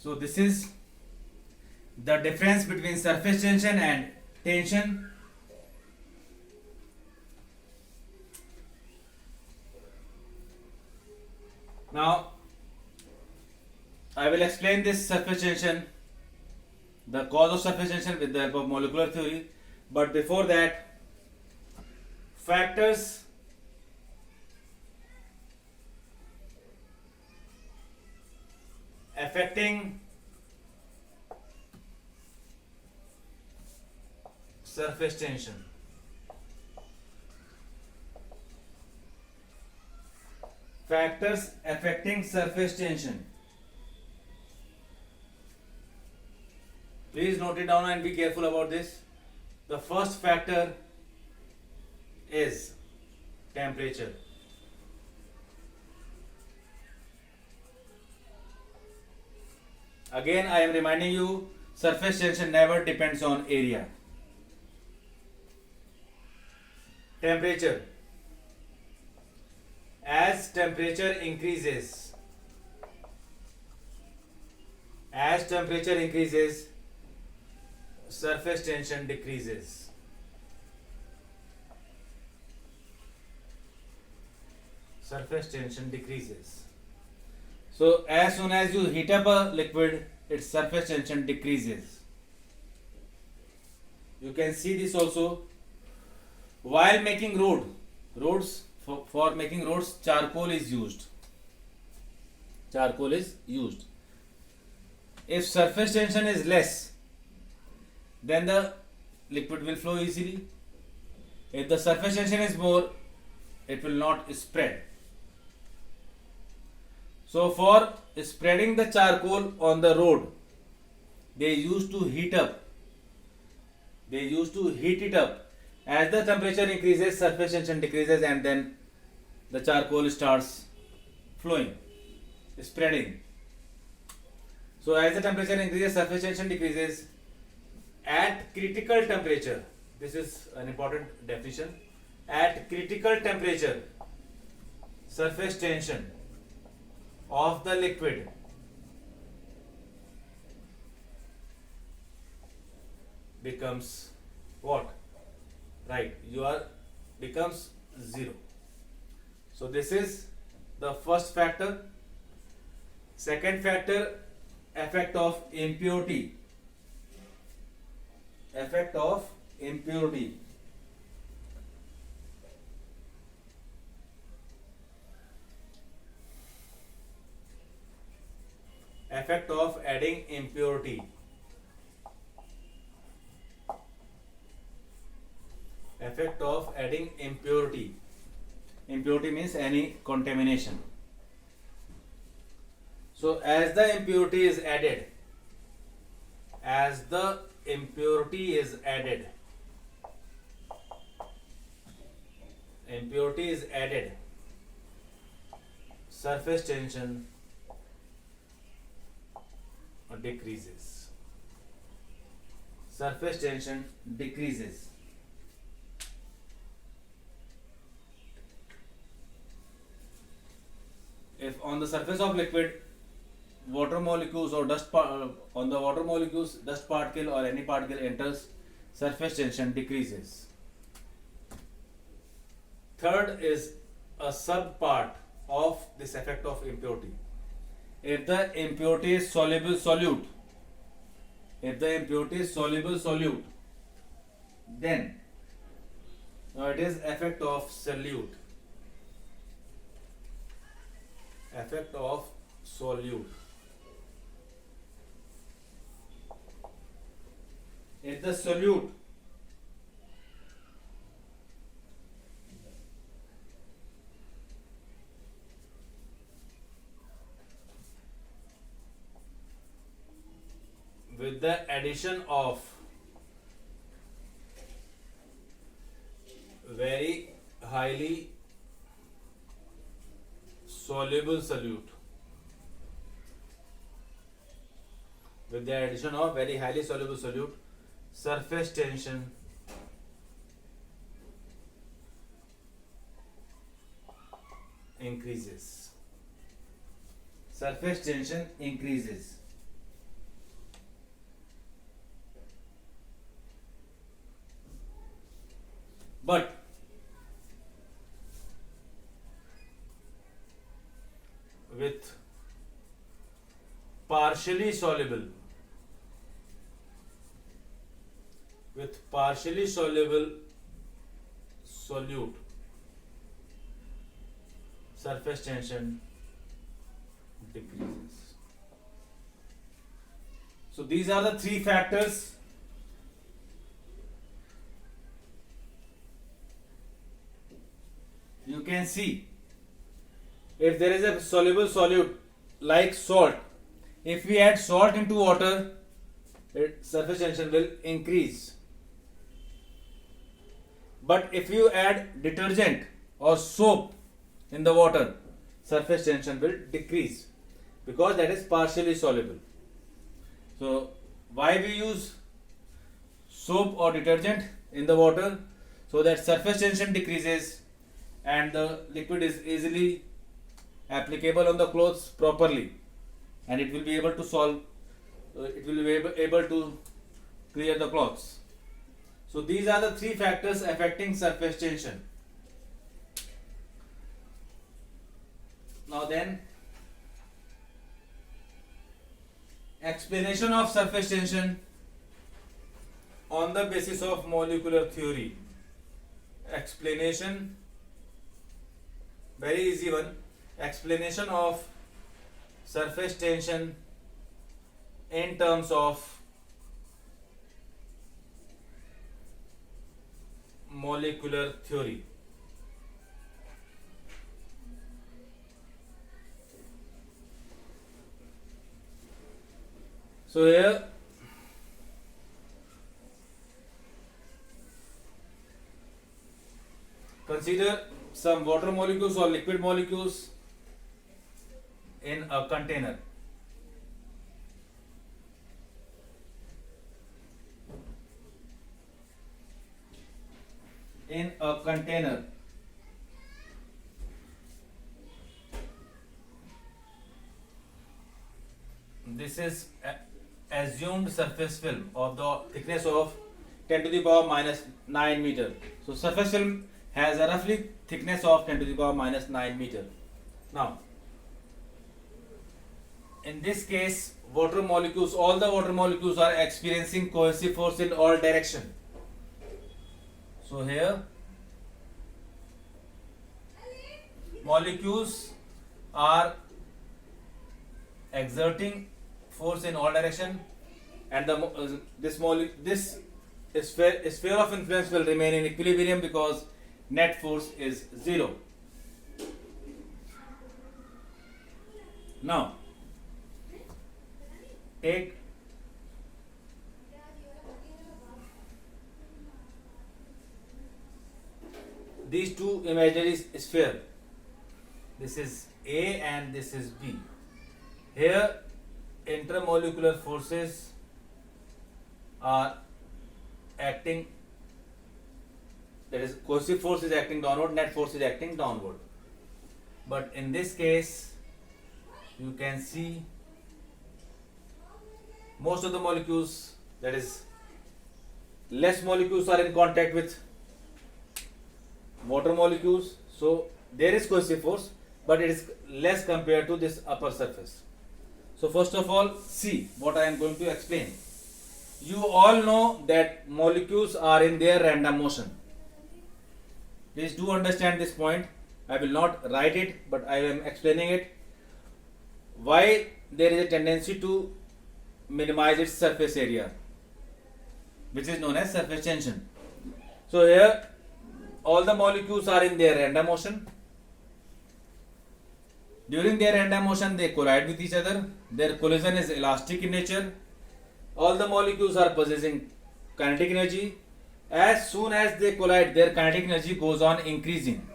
So this is the difference between surface tension and tension. Now I will explain this surface tension, the cause of surface tension with the help of molecular theory. But before that, factors affecting surface tension. Factors affecting surface tension. Please note it down and be careful about this. The first factor is temperature. Again, I am reminding you, surface tension never depends on area. Temperature. As temperature increases, surface tension decreases. Surface tension decreases. So as soon as you heat up a liquid, its surface tension decreases. You can see this also. While making roads, for making roads, charcoal is used. If surface tension is less, then the liquid will flow easily. If the surface tension is more, it will not spread. So for spreading the charcoal on the road, they used to heat it up. As the temperature increases, surface tension decreases, and then the charcoal starts flowing, spreading. So as the temperature increases, surface tension decreases. At critical temperature, this is an important definition. At critical temperature, surface tension of the liquid becomes what? Right, becomes zero. So this is the first factor. Second factor, effect of impurity. Effect of impurity. Effect of adding impurity. Effect of adding impurity. Impurity means any contamination. So as the impurity is added, surface tension decreases. Surface tension decreases. If on the surface of liquid, water molecules or dust particle or any particle enters, surface tension decreases. Third is a sub part of this effect of impurity. If the impurity is soluble solute, then now it is effect of solute. Effect of solute. If the solute with the addition of very highly soluble solute, surface tension increases. partially soluble solute, surface tension decreases. So these are the three factors you can see. If there is a soluble solute like salt, if we add salt into water, surface tension will increase. But if you add detergent or soap in the water, surface tension will decrease, because that is partially soluble. So why we use soap or detergent in the water? So that surface tension decreases and the liquid is easily applicable on the clothes properly, and it will be able to solve, it will be able to clear the cloths. So these are the three factors affecting surface tension. Now then, explanation of surface tension on the basis of molecular theory. Explanation, very easy one. Explanation of surface tension in terms of molecular theory. So here consider some water molecules or liquid molecules in a container. In a container, this is assumed surface film of the thickness of 10 to the power minus 9 meter. So surface film has a roughly thickness of 10 to the power minus 9 meter. Now, in this case, water molecules, all the water molecules are experiencing cohesive force in all direction. So here, molecules are exerting force in all direction, and this sphere of influence will remain in equilibrium because net force is 0. Now, take these two imaginary sphere. This is A and this is B. Here, intermolecular forces are acting, that is, cohesive force is acting downward, net force is acting downward. But in this case, you can see most of the molecules, that is, less molecules are in contact with water molecules, so there is cohesive force, but it is less compared to this upper surface. So first of all, see what I am going to explain. You all know that molecules are in their random motion. Please do understand this point. I will not write it, but I am explaining it. Why there is a tendency to minimize its surface area, which is known as surface tension. So here, all the molecules are in their random motion. During their random motion, they collide with each other. Their collision is elastic in nature. All the molecules are possessing kinetic energy. As soon as they collide, their kinetic energy goes on increasing.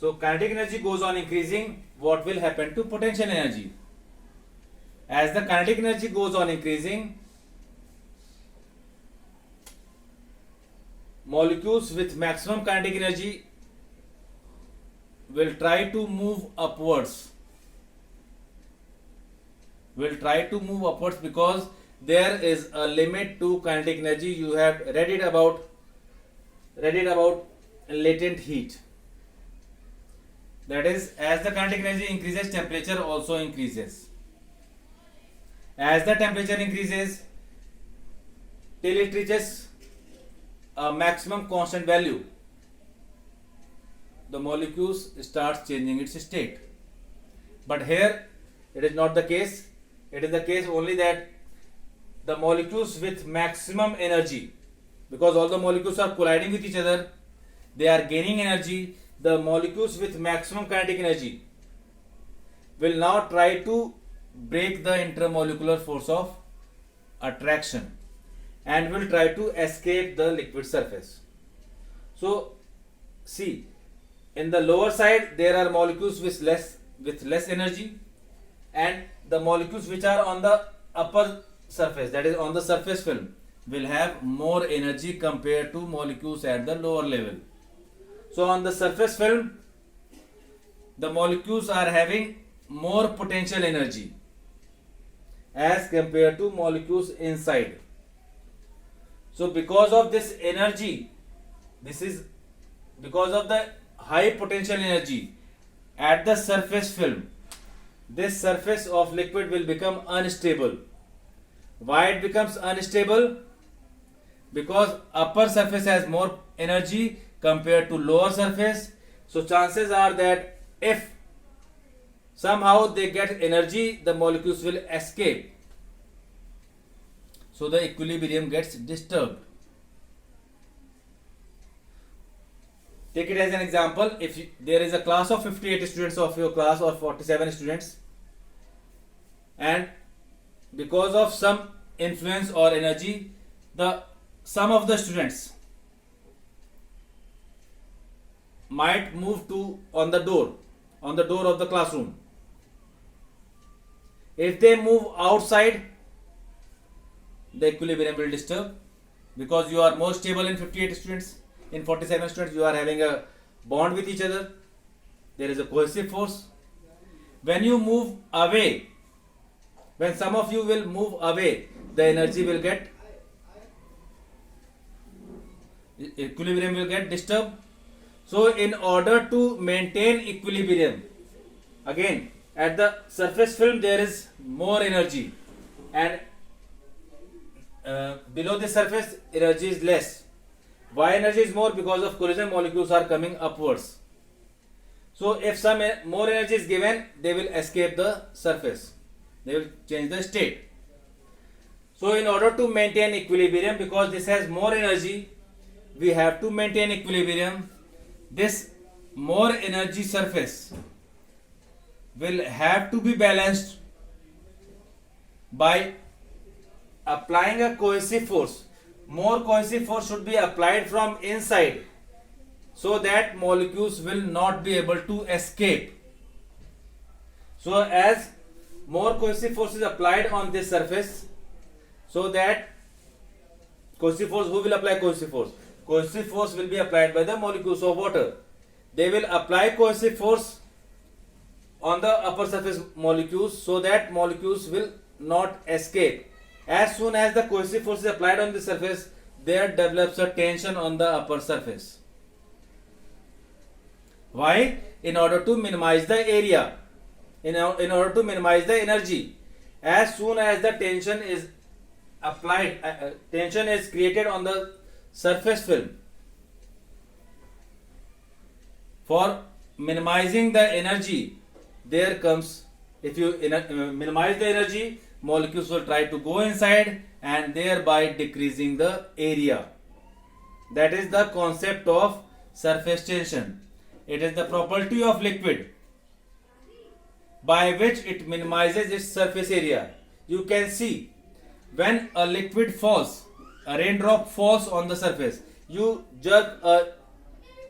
So kinetic energy goes on increasing. What will happen to potential energy? As the kinetic energy goes on increasing, molecules with maximum kinetic energy will try to move upwards. Because there is a limit to kinetic energy. You have read it about latent heat. That is, as the kinetic energy increases, temperature also increases. As the temperature increases till it reaches a maximum constant value, the molecules starts changing its state. But here it is not the case. It is the case only that the molecules with maximum energy, because all the molecules are colliding with each other, they are gaining energy. The molecules with maximum kinetic energy will now try to break the intermolecular force of attraction and will try to escape the liquid surface. So see, in the lower side there are molecules with less energy, and the molecules which are on the upper surface, that is on the surface film, will have more energy compared to molecules at the lower level. So on the surface film, the molecules are having more potential energy as compared to molecules inside. So because of this energy, this is because of the high potential energy at the surface film, this surface of liquid will become unstable. Why it becomes unstable? Because upper surface has more energy compared to lower surface. So chances are that if somehow they get energy, the molecules will escape. So the equilibrium gets disturbed. Take it as an example. If there is a class of 58 students of your class, or 47 students, and because of some influence or energy, the some of the students might move to on the door of the classroom. If they move outside, the equilibrium will disturb, because you are more stable in 58 students. In 47 students, you are having a bond with each other. There is a cohesive force. When you move away, when some of you will move away, the energy will get, equilibrium will get disturbed. So in order to maintain equilibrium, again at the surface film there is more energy, and below the surface energy is less. Why energy is more? Because of collision, molecules are coming upwards. So if some more energy is given, they will escape the surface, they will change the state. So in order to maintain equilibrium, because this has more energy, we have to maintain equilibrium. This more energy surface will have to be balanced by applying a cohesive force. More cohesive force should be applied from inside, so that molecules will not be able to escape. So as more cohesive force is applied on this surface, so that cohesive force, who will apply cohesive force? Cohesive force will be applied by the molecules of water. They will apply cohesive force on the upper surface molecules, so that molecules will not escape. As soon as the cohesive force is applied on the surface, there develops a tension on the upper surface. Why? In order to minimize the area, in order to minimize the energy. As soon as the tension is applied, tension is created on the surface film, for minimizing the energy, there comes, if you minimize the energy, molecules will try to go inside and thereby decreasing the area. That is the concept of surface tension. It is the property of liquid by which it minimizes its surface area. You can see, when a liquid falls, a raindrop falls on the surface, you jerk a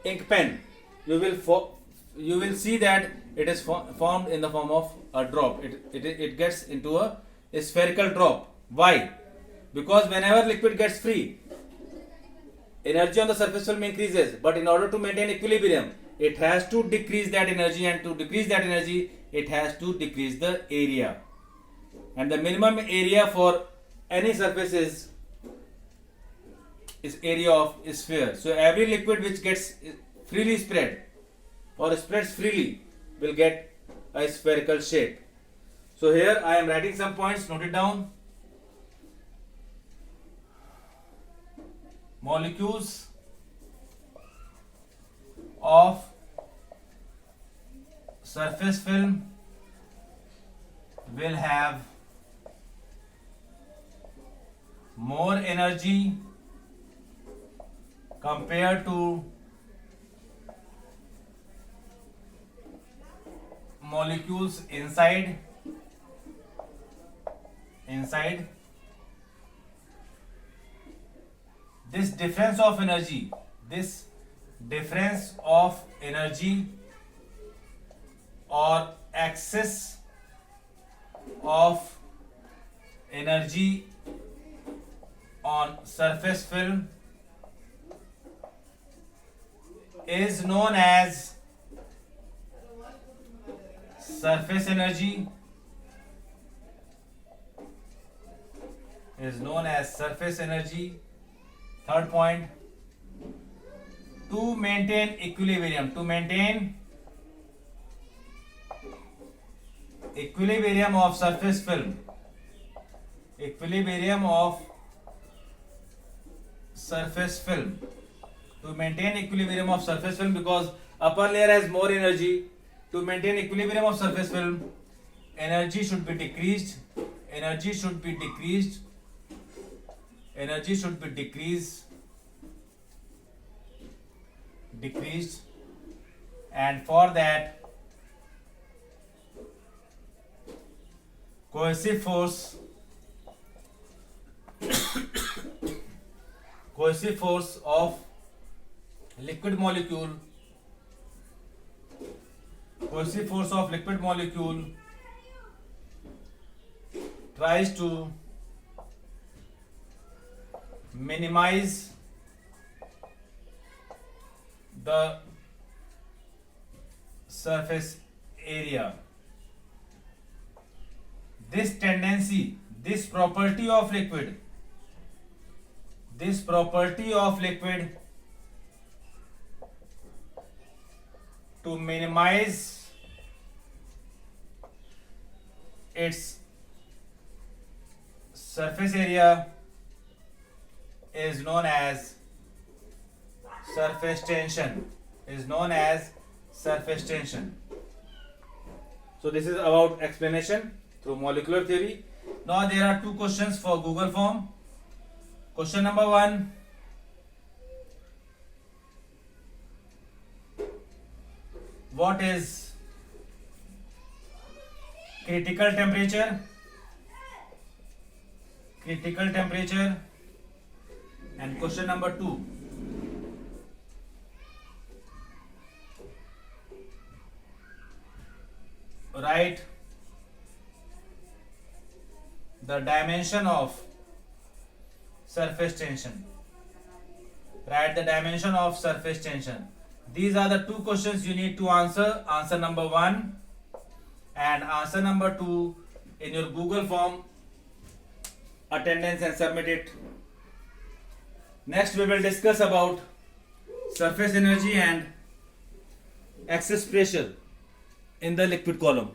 ink pen, you will see that it is formed in the form of a drop. It gets into a spherical drop. Why? Because whenever liquid gets free, energy on the surface film increases, but in order to maintain equilibrium, it has to decrease that energy, and to decrease that energy, it has to decrease the area. And the minimum area for any surface is area of a sphere. So every liquid which gets freely spread or spreads freely, will get a spherical shape. So here I am writing some points, note it down. Molecules of surface film will have more energy compared to molecules inside this difference of energy or excess of energy on surface film is known as surface energy. Third point, to maintain equilibrium of surface film, because upper layer has more energy. To maintain equilibrium of surface film, energy should be decreased, and for that cohesive force of liquid molecule tries to minimize the surface area. This property of liquid to minimize its surface area is known as surface tension. So this is about explanation through molecular theory. Now there are two questions for Google form. Question number 1. What is critical temperature? And question number 2. Write the dimension of surface tension. These are the two questions you need to answer. Answer number 1 and answer number 2 in your Google form. Attendance and submit it. Next we will discuss about surface energy and excess pressure in the liquid column.